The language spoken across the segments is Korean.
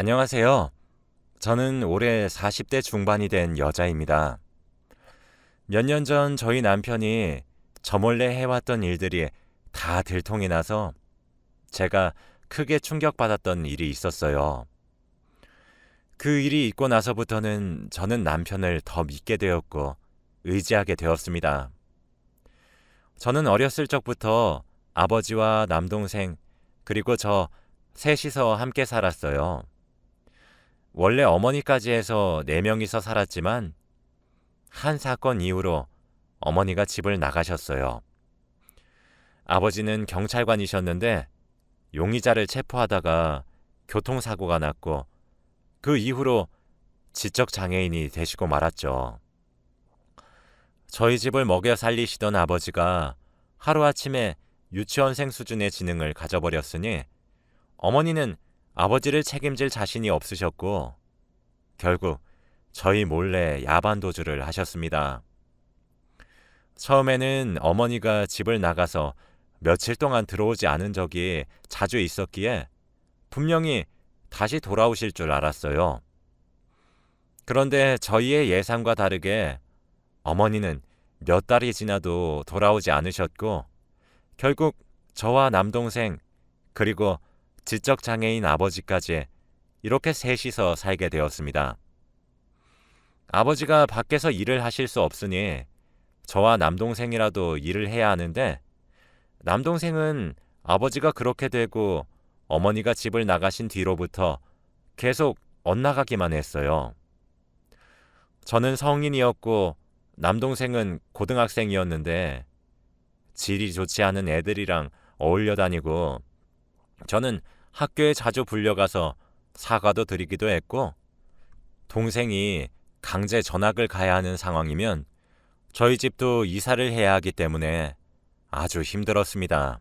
안녕하세요. 저는 올해 40대 중반이 된 여자입니다. 몇 년 전 저희 남편이 저 몰래 해왔던 일들이 다 들통이 나서 제가 크게 충격받았던 일이 있었어요. 그 일이 있고 나서부터는 저는 남편을 더 믿게 되었고 의지하게 되었습니다. 저는 어렸을 적부터 아버지와 남동생 그리고 저 셋이서 함께 살았어요. 원래 어머니까지 해서 4명이서 살았지만 한 사건 이후로 어머니가 집을 나가셨어요. 아버지는 경찰관이셨는데 용의자를 체포하다가 교통사고가 났고 그 이후로 지적 장애인이 되시고 말았죠. 저희 집을 먹여 살리시던 아버지가 하루아침에 유치원생 수준의 지능을 가져버렸으니 어머니는 아버지를 책임질 자신이 없으셨고 결국 저희 몰래 야반 도주를 하셨습니다. 처음에는 어머니가 집을 나가서 며칠 동안 들어오지 않은 적이 자주 있었기에 분명히 다시 돌아오실 줄 알았어요. 그런데 저희의 예상과 다르게 어머니는 몇 달이 지나도 돌아오지 않으셨고 결국 저와 남동생 그리고 지적장애인 아버지까지 이렇게 셋이서 살게 되었습니다. 아버지가 밖에서 일을 하실 수 없으니 저와 남동생이라도 일을 해야 하는데 남동생은 아버지가 그렇게 되고 어머니가 집을 나가신 뒤로부터 계속 엇나가기만 했어요. 저는 성인이었고 남동생은 고등학생이었는데 질이 좋지 않은 애들이랑 어울려 다니고 저는 학교에 자주 불려가서 사과도 드리기도 했고 동생이 강제 전학을 가야 하는 상황이면 저희 집도 이사를 해야 하기 때문에 아주 힘들었습니다.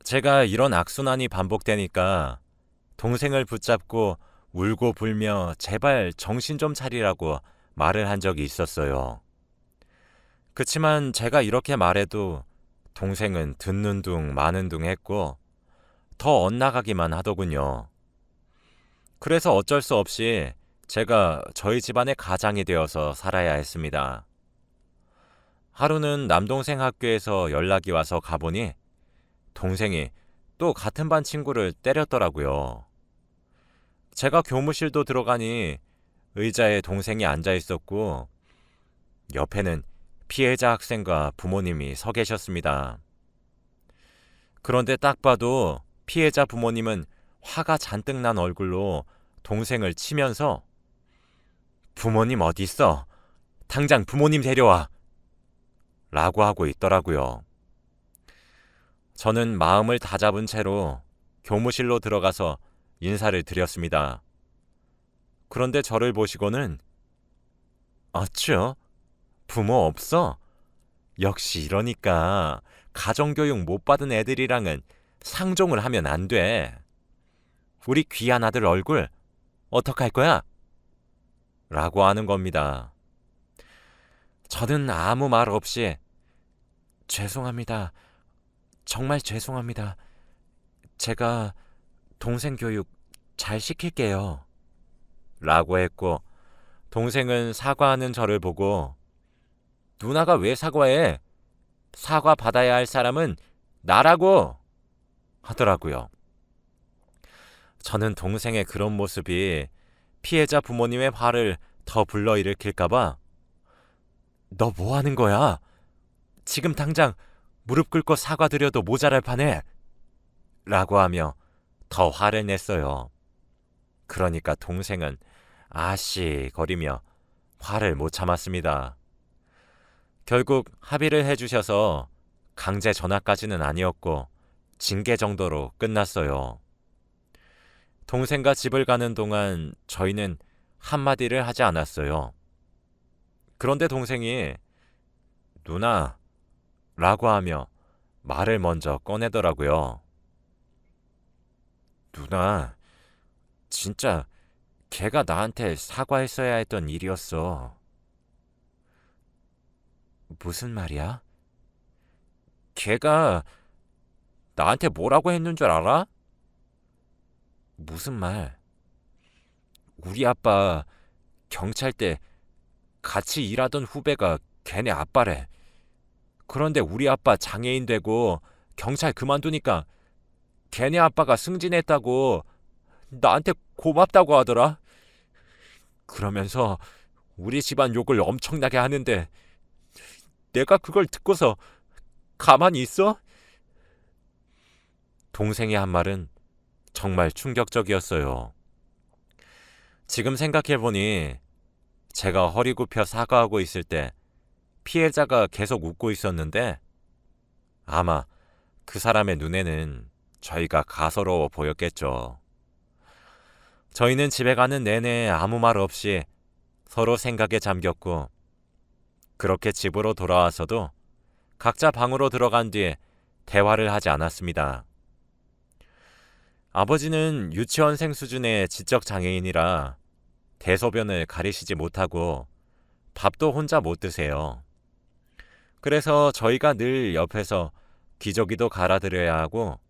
제가 이런 악순환이 반복되니까 동생을 붙잡고 울고 불며 제발 정신 좀 차리라고 말을 한 적이 있었어요. 그치만 제가 이렇게 말해도 동생은 듣는 둥 마는 둥 했고 더 엇나가기만 하더군요. 그래서 어쩔 수 없이 제가 저희 집안의 가장이 되어서 살아야 했습니다. 하루는 남동생 학교에서 연락이 와서 가보니 동생이 또 같은 반 친구를 때렸더라고요. 제가 교무실도 들어가니 의자에 동생이 앉아 있었고 옆에는 피해자 학생과 부모님이 서 계셨습니다. 그런데 딱 봐도 피해자 부모님은 화가 잔뜩 난 얼굴로 동생을 치면서 부모님 어디 있어? 당장 부모님 데려와! 라고 하고 있더라고요. 저는 마음을 다잡은 채로 교무실로 들어가서 인사를 드렸습니다. 그런데 저를 보시고는 어쭈? 부모 없어? 역시 이러니까 가정교육 못 받은 애들이랑은 상종을 하면 안 돼. 우리 귀한 아들 얼굴 어떡할 거야? 라고 하는 겁니다. 저는 아무 말 없이 죄송합니다. 정말 죄송합니다. 제가 동생 교육 잘 시킬게요. 라고 했고 동생은 사과하는 저를 보고 누나가 왜 사과해? 사과 받아야 할 사람은 나라고! 하더라고요. 저는 동생의 그런 모습이 피해자 부모님의 화를 더 불러일으킬까봐 너 뭐 하는 거야? 지금 당장 무릎 꿇고 사과드려도 모자랄 판에 라고 하며 더 화를 냈어요. 그러니까 동생은 아씨 거리며 화를 못 참았습니다. 결국 합의를 해주셔서 강제 전학까지는 아니었고 징계 정도로 끝났어요. 동생과 집을 가는 동안 저희는 한마디를 하지 않았어요. 그런데 동생이 누나 라고 하며 말을 먼저 꺼내더라고요. 누나, 진짜 걔가 나한테 사과했어야 했던 일이었어. 무슨 말이야? 걔가 나한테 뭐라고 했는 줄 알아? 무슨 말? 우리 아빠 경찰 때 같이 일하던 후배가 걔네 아빠래. 그런데 우리 아빠 장애인 되고 경찰 그만두니까 걔네 아빠가 승진했다고 나한테 고맙다고 하더라. 그러면서 우리 집안 욕을 엄청나게 하는데 내가 그걸 듣고서 가만히 있어? 동생이 한 말은 정말 충격적이었어요. 지금 생각해보니 제가 허리 굽혀 사과하고 있을 때 피해자가 계속 웃고 있었는데 아마 그 사람의 눈에는 저희가 가소로워 보였겠죠. 저희는 집에 가는 내내 아무 말 없이 서로 생각에 잠겼고 그렇게 집으로 돌아와서도 각자 방으로 들어간 뒤에 대화를 하지 않았습니다. 아버지는 유치원생 수준의 지적 장애인이라 대소변을 가리시지 못하고 밥도 혼자 못 드세요. 그래서 저희가 늘 옆에서 기저귀도 갈아드려야 하고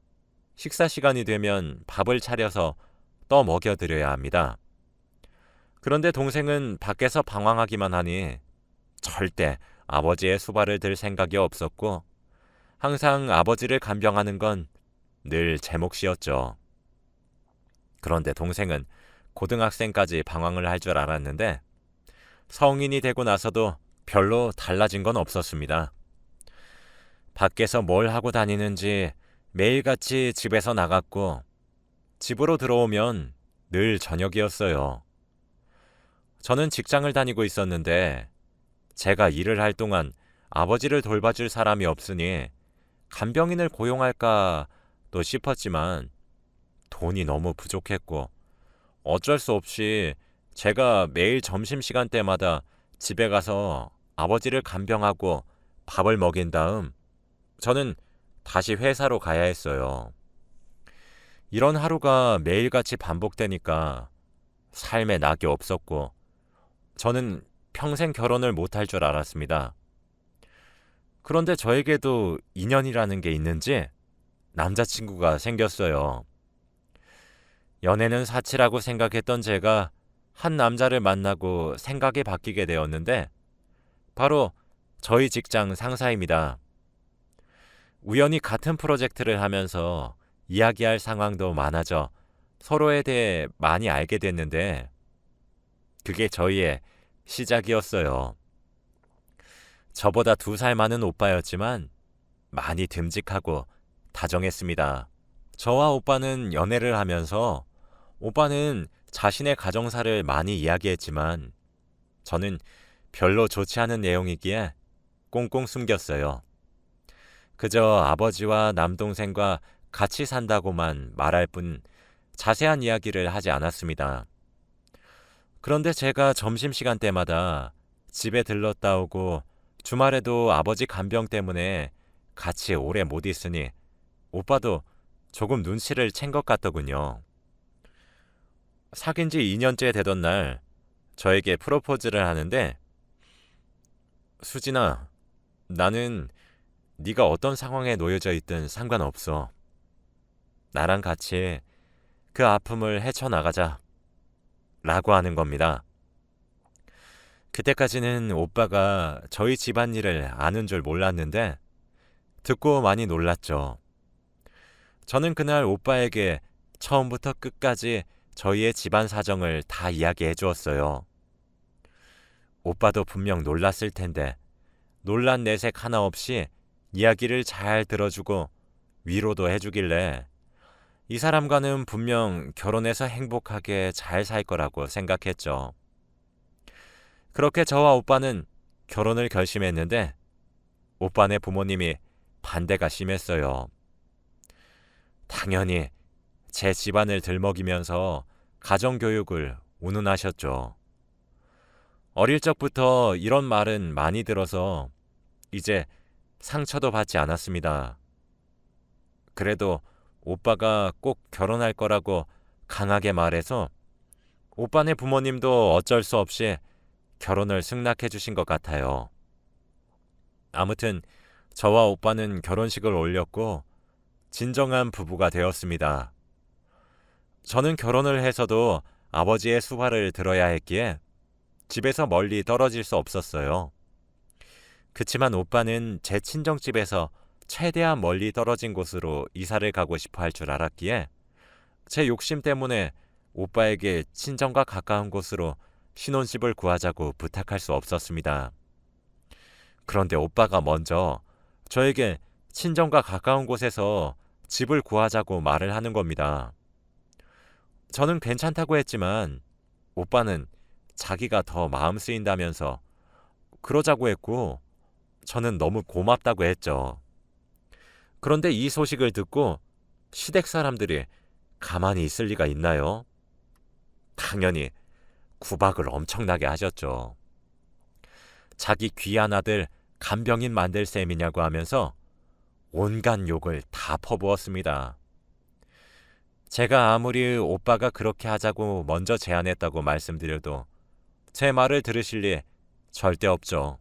식사 시간이 되면 밥을 차려서 떠 먹여드려야 합니다. 그런데 동생은 밖에서 방황하기만 하니 절대 아버지의 수발을 들 생각이 없었고 항상 아버지를 간병하는 건 늘 제 몫이었죠. 그런데 동생은 고등학생까지 방황을 할 줄 알았는데 성인이 되고 나서도 별로 달라진 건 없었습니다. 밖에서 뭘 하고 다니는지 매일같이 집에서 나갔고 집으로 들어오면 늘 저녁이었어요. 저는 직장을 다니고 있었는데 제가 일을 할 동안 아버지를 돌봐줄 사람이 없으니 간병인을 고용할까 또 싶었지만 돈이 너무 부족했고 어쩔 수 없이 제가 매일 점심시간 때마다 집에 가서 아버지를 간병하고 밥을 먹인 다음 저는 다시 회사로 가야 했어요. 이런 하루가 매일같이 반복되니까 삶에 낙이 없었고 저는 평생 결혼을 못할 줄 알았습니다. 그런데 저에게도 인연이라는 게 있는지 남자친구가 생겼어요. 연애는 사치라고 생각했던 제가 한 남자를 만나고 생각이 바뀌게 되었는데 바로 저희 직장 상사입니다. 우연히 같은 프로젝트를 하면서 이야기할 상황도 많아져 서로에 대해 많이 알게 됐는데 그게 저희의 시작이었어요. 저보다 2살 많은 오빠였지만 많이 듬직하고 다정했습니다. 저와 오빠는 연애를 하면서 오빠는 자신의 가정사를 많이 이야기했지만 저는 별로 좋지 않은 내용이기에 꽁꽁 숨겼어요. 그저 아버지와 남동생과 같이 산다고만 말할 뿐 자세한 이야기를 하지 않았습니다. 그런데 제가 점심시간 때마다 집에 들렀다 오고 주말에도 아버지 간병 때문에 같이 오래 못 있으니 오빠도 조금 눈치를 챈 것 같더군요. 사귄 지 2년째 되던 날 저에게 프로포즈를 하는데 수진아, 나는 네가 어떤 상황에 놓여져 있든 상관없어. 나랑 같이 그 아픔을 헤쳐나가자 라고 하는 겁니다. 그때까지는 오빠가 저희 집안일을 아는 줄 몰랐는데 듣고 많이 놀랐죠. 저는 그날 오빠에게 처음부터 끝까지 저희의 집안 사정을 다 이야기해 주었어요. 오빠도 분명 놀랐을 텐데 놀란 내색 하나 없이 이야기를 잘 들어주고 위로도 해주길래 이 사람과는 분명 결혼해서 행복하게 잘 살 거라고 생각했죠. 그렇게 저와 오빠는 결혼을 결심했는데 오빠네 부모님이 반대가 심했어요. 당연히 제 집안을 들먹이면서 가정교육을 운운하셨죠. 어릴 적부터 이런 말은 많이 들어서 이제 상처도 받지 않았습니다. 그래도 오빠가 꼭 결혼할 거라고 강하게 말해서 오빠네 부모님도 어쩔 수 없이 결혼을 승낙해 주신 것 같아요. 아무튼 저와 오빠는 결혼식을 올렸고 진정한 부부가 되었습니다. 저는 결혼을 해서도 아버지의 수발을 들어야 했기에 집에서 멀리 떨어질 수 없었어요. 그치만 오빠는 제 친정집에서 최대한 멀리 떨어진 곳으로 이사를 가고 싶어 할 줄 알았기에 제 욕심 때문에 오빠에게 친정과 가까운 곳으로 신혼집을 구하자고 부탁할 수 없었습니다. 그런데 오빠가 먼저 저에게 친정과 가까운 곳에서 집을 구하자고 말을 하는 겁니다. 저는 괜찮다고 했지만 오빠는 자기가 더 마음 쓰인다면서 그러자고 했고 저는 너무 고맙다고 했죠. 그런데 이 소식을 듣고 시댁 사람들이 가만히 있을 리가 있나요? 당연히 구박을 엄청나게 하셨죠. 자기 귀한 아들 간병인 만들 셈이냐고 하면서 온갖 욕을 다 퍼부었습니다. 제가 아무리 오빠가 그렇게 하자고 먼저 제안했다고 말씀드려도 제 말을 들으실 리 절대 없죠.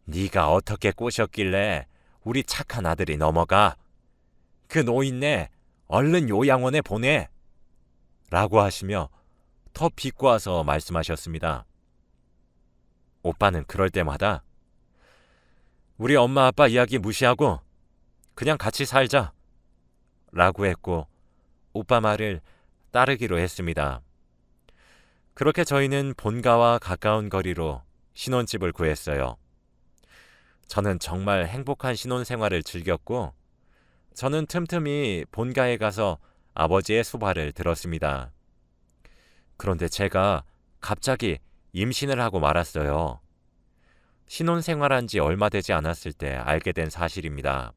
네가 어떻게 꼬셨길래 우리 착한 아들이 넘어가? 그 노인네 얼른 요양원에 보내! 라고 하시며 더 비꼬아서 말씀하셨습니다. 오빠는 그럴 때마다 우리 엄마 아빠 이야기 무시하고 그냥 같이 살자 라고 했고 오빠 말을 따르기로 했습니다. 그렇게 저희는 본가와 가까운 거리로 신혼집을 구했어요. 저는 정말 행복한 신혼생활을 즐겼고 저는 틈틈이 본가에 가서 아버지의 수발을 들었습니다. 그런데 제가 갑자기 임신을 하고 말았어요. 신혼생활한 지 얼마 되지 않았을 때 알게 된 사실입니다.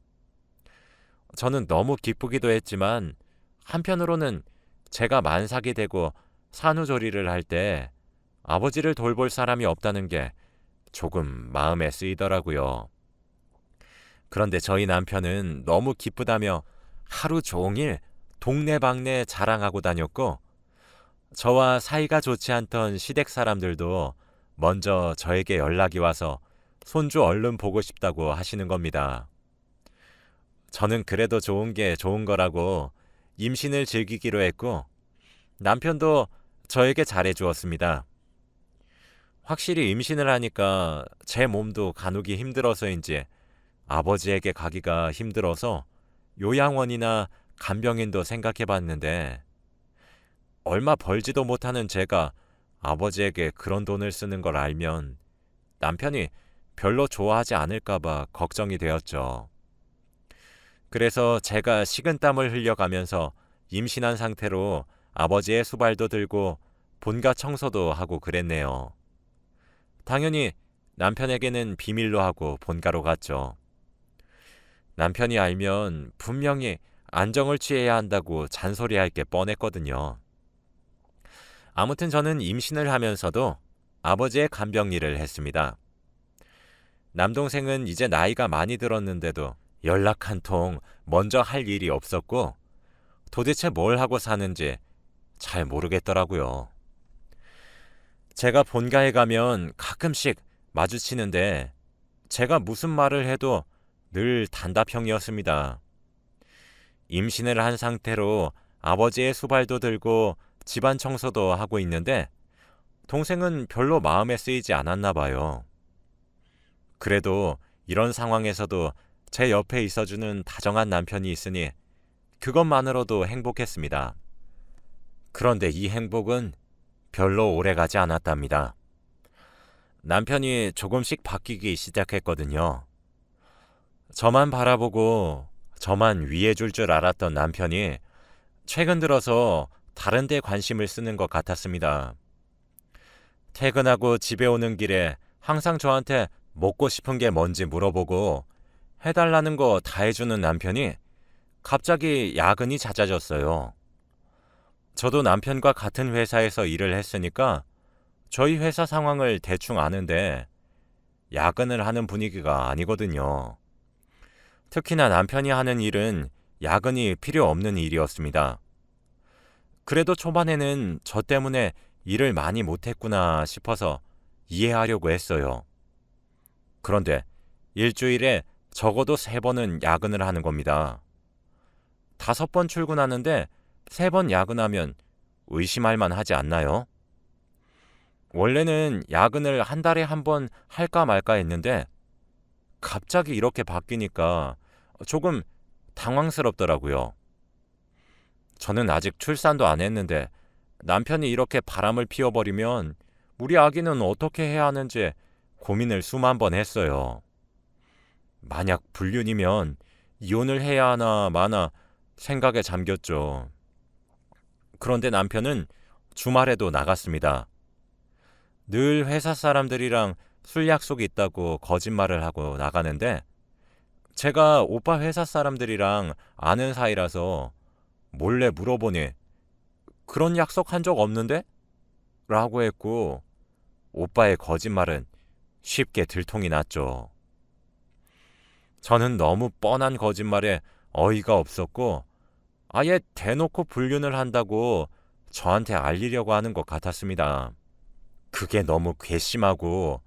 저는 너무 기쁘기도 했지만 한편으로는 제가 만삭이 되고 산후조리를 할 때 아버지를 돌볼 사람이 없다는 게 조금 마음에 쓰이더라고요. 그런데 저희 남편은 너무 기쁘다며 하루 종일 동네방네 자랑하고 다녔고 저와 사이가 좋지 않던 시댁 사람들도 먼저 저에게 연락이 와서 손주 얼른 보고 싶다고 하시는 겁니다. 저는 그래도 좋은 게 좋은 거라고 임신을 즐기기로 했고 남편도 저에게 잘해주었습니다. 확실히 임신을 하니까 제 몸도 가누기 힘들어서인지 아버지에게 가기가 힘들어서 요양원이나 간병인도 생각해봤는데 얼마 벌지도 못하는 제가 아버지에게 그런 돈을 쓰는 걸 알면 남편이 별로 좋아하지 않을까봐 걱정이 되었죠. 그래서 제가 식은땀을 흘려가면서 임신한 상태로 아버지의 수발도 들고 본가 청소도 하고 그랬네요. 당연히 남편에게는 비밀로 하고 본가로 갔죠. 남편이 알면 분명히 안정을 취해야 한다고 잔소리할 게 뻔했거든요. 아무튼 저는 임신을 하면서도 아버지의 간병 일을 했습니다. 남동생은 이제 나이가 많이 들었는데도 연락 한 통 먼저 할 일이 없었고 도대체 뭘 하고 사는지 잘 모르겠더라고요. 제가 본가에 가면 가끔씩 마주치는데 제가 무슨 말을 해도 늘 단답형이었습니다. 임신을 한 상태로 아버지의 수발도 들고 집안 청소도 하고 있는데 동생은 별로 마음에 쓰이지 않았나 봐요. 그래도 이런 상황에서도 제 옆에 있어주는 다정한 남편이 있으니 그것만으로도 행복했습니다. 그런데 이 행복은 별로 오래가지 않았답니다. 남편이 조금씩 바뀌기 시작했거든요. 저만 바라보고 저만 위해줄 줄 알았던 남편이 최근 들어서 다른 데 관심을 쓰는 것 같았습니다. 퇴근하고 집에 오는 길에 항상 저한테 먹고 싶은 게 뭔지 물어보고 해달라는 거 다 해주는 남편이 갑자기 야근이 잦아졌어요. 저도 남편과 같은 회사에서 일을 했으니까 저희 회사 상황을 대충 아는데 야근을 하는 분위기가 아니거든요. 특히나 남편이 하는 일은 야근이 필요 없는 일이었습니다. 그래도 초반에는 저 때문에 일을 많이 못했구나 싶어서 이해하려고 했어요. 그런데 일주일에 적어도 3번은 야근을 하는 겁니다. 5번 출근하는데 3번 야근하면 의심할 만하지 않나요? 원래는 야근을 한 달에 한 번 할까 말까 했는데 갑자기 이렇게 바뀌니까 조금 당황스럽더라고요. 저는 아직 출산도 안 했는데 남편이 이렇게 바람을 피워버리면 우리 아기는 어떻게 해야 하는지 고민을 수만 번 했어요. 만약 불륜이면 이혼을 해야 하나 마나 생각에 잠겼죠. 그런데 남편은 주말에도 나갔습니다. 늘 회사 사람들이랑 술 약속이 있다고 거짓말을 하고 나가는데 제가 오빠 회사 사람들이랑 아는 사이라서 몰래 물어보니 그런 약속 한 적 없는데? 라고 했고 오빠의 거짓말은 쉽게 들통이 났죠. 저는 너무 뻔한 거짓말에 어이가 없었고 아예 대놓고 불륜을 한다고 저한테 알리려고 하는 것 같았습니다. 그게 너무 괘씸하고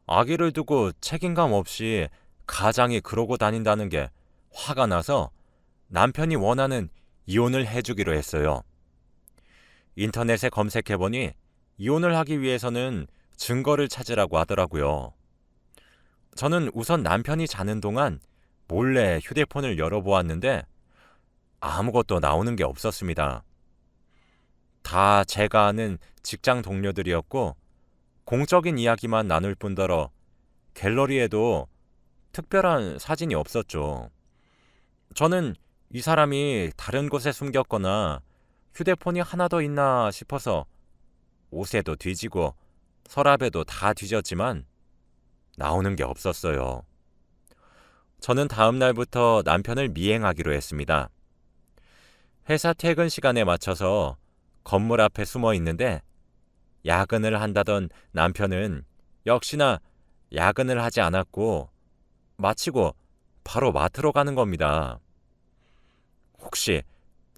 아기를 두고 책임감 없이 가장이 그러고 다닌다는 게 화가 나서 남편이 원하는 이혼을 해주기로 했어요. 인터넷에 검색해보니 이혼을 하기 위해서는 증거를 찾으라고 하더라고요. 저는 우선 남편이 자는 동안 몰래 휴대폰을 열어보았는데 아무것도 나오는 게 없었습니다. 다 제가 아는 직장 동료들이었고 공적인 이야기만 나눌 뿐더러 갤러리에도 특별한 사진이 없었죠. 저는 이 사람이 다른 곳에 숨겼거나 휴대폰이 하나 더 있나 싶어서 옷에도 뒤지고 서랍에도 다 뒤졌지만 나오는 게 없었어요. 저는 다음 날부터 남편을 미행하기로 했습니다. 회사 퇴근 시간에 맞춰서 건물 앞에 숨어 있는데 야근을 한다던 남편은 역시나 야근을 하지 않았고 마치고 바로 마트로 가는 겁니다. 혹시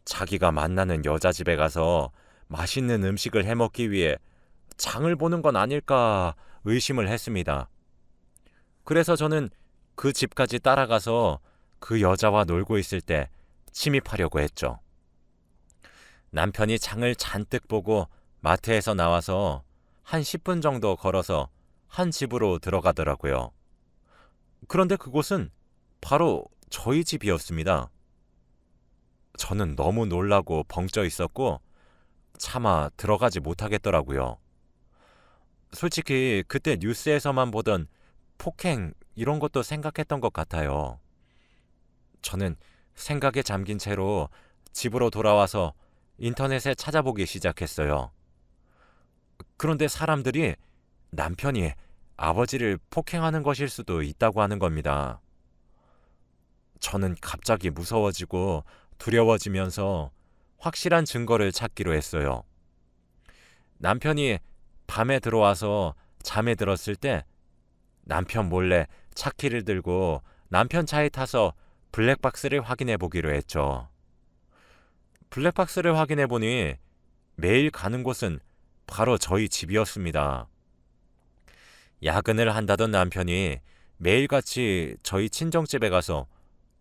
자기가 만나는 여자 집에 가서 맛있는 음식을 해먹기 위해 장을 보는 건 아닐까 의심을 했습니다. 그래서 저는 그 집까지 따라가서 그 여자와 놀고 있을 때 침입하려고 했죠. 남편이 장을 잔뜩 보고 마트에서 나와서 한 10분 정도 걸어서 한 집으로 들어가더라고요. 그런데 그곳은 바로 저희 집이었습니다. 저는 너무 놀라고 벙쪄 있었고 차마 들어가지 못하겠더라고요. 솔직히 그때 뉴스에서만 보던 폭행 이런 것도 생각했던 것 같아요. 저는 생각에 잠긴 채로 집으로 돌아와서 인터넷에 찾아보기 시작했어요. 그런데 사람들이 남편이 아버지를 폭행하는 것일 수도 있다고 하는 겁니다. 저는 갑자기 무서워지고 두려워지면서 확실한 증거를 찾기로 했어요. 남편이 밤에 들어와서 잠에 들었을 때 남편 몰래 차키를 들고 남편 차에 타서 블랙박스를 확인해 보기로 했죠. 블랙박스를 확인해 보니 매일 가는 곳은 바로 저희 집이었습니다. 야근을 한다던 남편이 매일같이 저희 친정집에 가서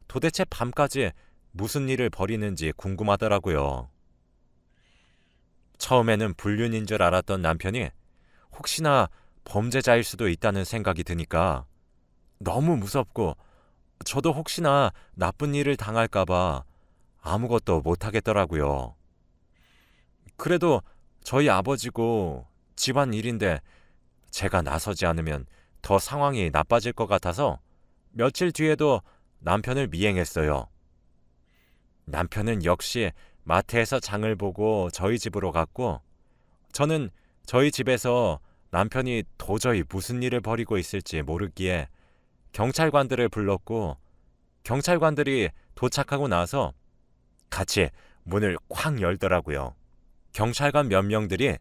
도대체 밤까지 무슨 일을 벌이는지 궁금하더라고요. 처음에는 불륜인 줄 알았던 남편이 혹시나 범죄자일 수도 있다는 생각이 드니까 너무 무섭고 저도 혹시나 나쁜 일을 당할까봐 아무것도 못하겠더라고요. 그래도 저희 아버지고 집안 일인데 제가 나서지 않으면 더 상황이 나빠질 것 같아서 며칠 뒤에도 남편을 미행했어요. 남편은 역시 마트에서 장을 보고 저희 집으로 갔고 저는 저희 집에서 남편이 도저히 무슨 일을 벌이고 있을지 모르기에 경찰관들을 불렀고 경찰관들이 도착하고 나서 같이 문을 쾅 열더라고요. 경찰관 몇 명들이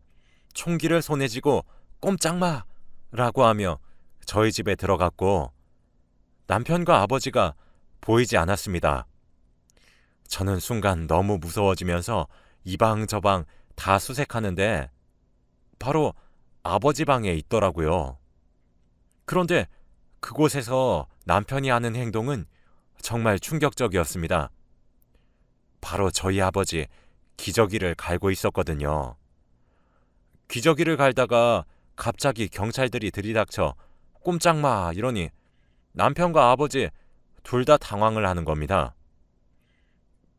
총기를 손에 쥐고 꼼짝 마! 라고 하며 저희 집에 들어갔고 남편과 아버지가 보이지 않았습니다. 저는 순간 너무 무서워지면서 이방저방 다 수색하는데 바로 아버지 방에 있더라고요. 그런데 그곳에서 남편이 하는 행동은 정말 충격적이었습니다. 바로 저희 아버지 기저귀를 갈고 있었거든요. 기저귀를 갈다가 갑자기 경찰들이 들이닥쳐 꼼짝 마 이러니 남편과 아버지 둘 다 당황을 하는 겁니다.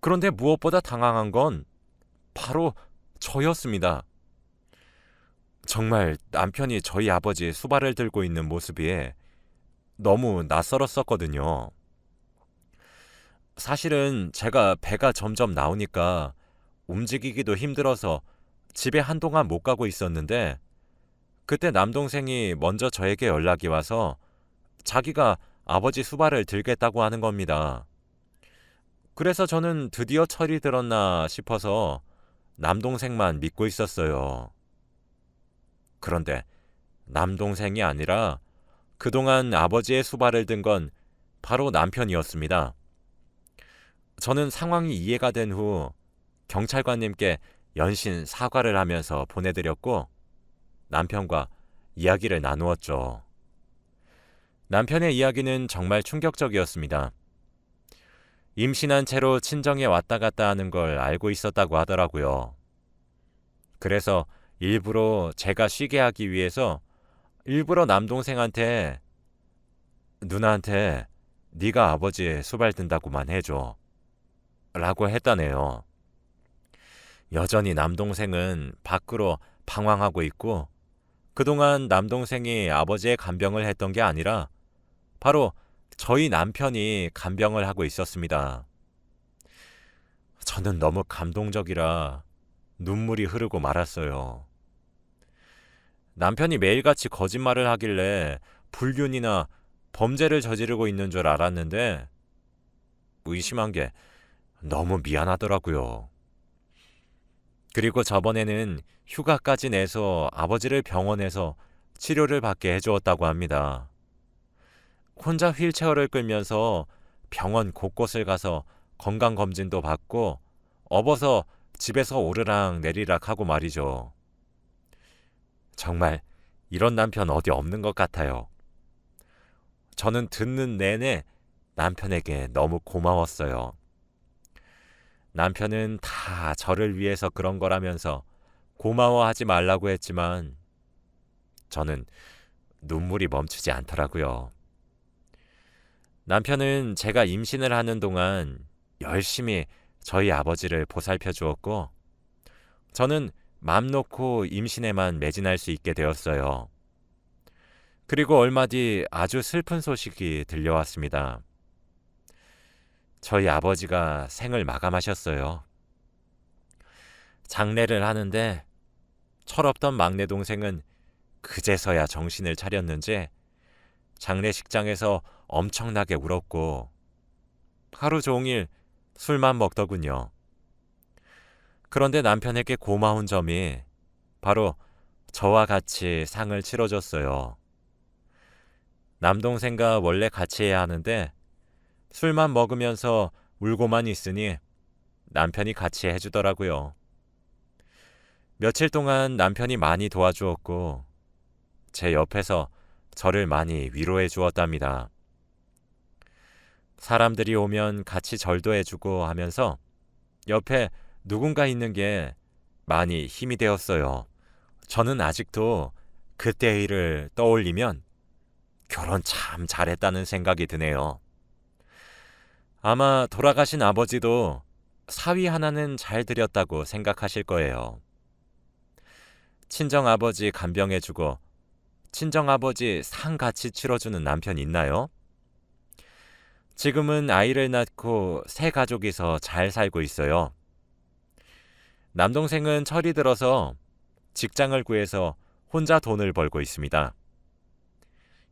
그런데 무엇보다 당황한 건 바로 저였습니다. 정말 남편이 저희 아버지 수발을 들고 있는 모습이 너무 낯설었었거든요. 사실은 제가 배가 점점 나오니까 움직이기도 힘들어서 집에 한동안 못 가고 있었는데 그때 남동생이 먼저 저에게 연락이 와서 자기가 아버지 수발을 들겠다고 하는 겁니다. 그래서 저는 드디어 철이 들었나 싶어서 남동생만 믿고 있었어요. 그런데 남동생이 아니라 그동안 아버지의 수발을 든 건 바로 남편이었습니다. 저는 상황이 이해가 된 후 경찰관님께 연신 사과를 하면서 보내드렸고 남편과 이야기를 나누었죠. 남편의 이야기는 정말 충격적이었습니다. 임신한 채로 친정에 왔다 갔다 하는 걸 알고 있었다고 하더라고요. 그래서 일부러 제가 쉬게 하기 위해서 일부러 남동생한테 누나한테 네가 아버지 수발 든다고만 해줘 라고 했다네요. 여전히 남동생은 밖으로 방황하고 있고 그동안 남동생이 아버지의 간병을 했던 게 아니라 바로 저희 남편이 간병을 하고 있었습니다. 저는 너무 감동적이라 눈물이 흐르고 말았어요. 남편이 매일같이 거짓말을 하길래 불륜이나 범죄를 저지르고 있는 줄 알았는데 의심한 게 너무 미안하더라고요. 그리고 저번에는 휴가까지 내서 아버지를 병원에서 치료를 받게 해주었다고 합니다. 혼자 휠체어를 끌면서 병원 곳곳을 가서 건강검진도 받고 업어서 집에서 오르락 내리락 하고 말이죠. 정말 이런 남편 어디 없는 것 같아요. 저는 듣는 내내 남편에게 너무 고마웠어요. 남편은 다 저를 위해서 그런 거라면서 고마워하지 말라고 했지만 저는 눈물이 멈추지 않더라고요. 남편은 제가 임신을 하는 동안 열심히 저희 아버지를 보살펴 주었고 저는 맘 놓고 임신에만 매진할 수 있게 되었어요. 그리고 얼마 뒤 아주 슬픈 소식이 들려왔습니다. 저희 아버지가 생을 마감하셨어요. 장례를 하는데 철없던 막내 동생은 그제서야 정신을 차렸는지 장례식장에서 엄청나게 울었고 하루 종일 술만 먹더군요. 그런데 남편에게 고마운 점이 바로 저와 같이 상을 치러줬어요. 남동생과 원래 같이 해야 하는데 술만 먹으면서 울고만 있으니 남편이 같이 해주더라고요. 며칠 동안 남편이 많이 도와주었고 제 옆에서 저를 많이 위로해 주었답니다. 사람들이 오면 같이 절도 해주고 하면서 옆에 누군가 있는 게 많이 힘이 되었어요. 저는 아직도 그때의 일을 떠올리면 결혼 참 잘했다는 생각이 드네요. 아마 돌아가신 아버지도 사위 하나는 잘 드렸다고 생각하실 거예요. 친정아버지 간병해주고 친정아버지 상 같이 치러주는 남편 있나요? 지금은 아이를 낳고 새 가족이서 잘 살고 있어요. 남동생은 철이 들어서 직장을 구해서 혼자 돈을 벌고 있습니다.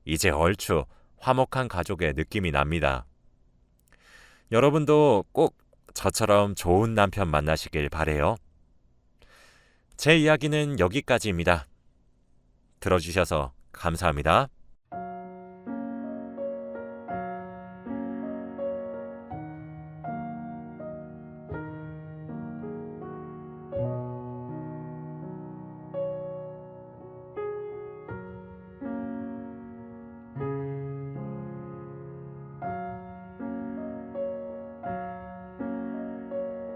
이제 얼추 화목한 가족의 느낌이 납니다. 여러분도 꼭 저처럼 좋은 남편 만나시길 바래요. 제 이야기는 여기까지입니다. 들어주셔서 감사합니다.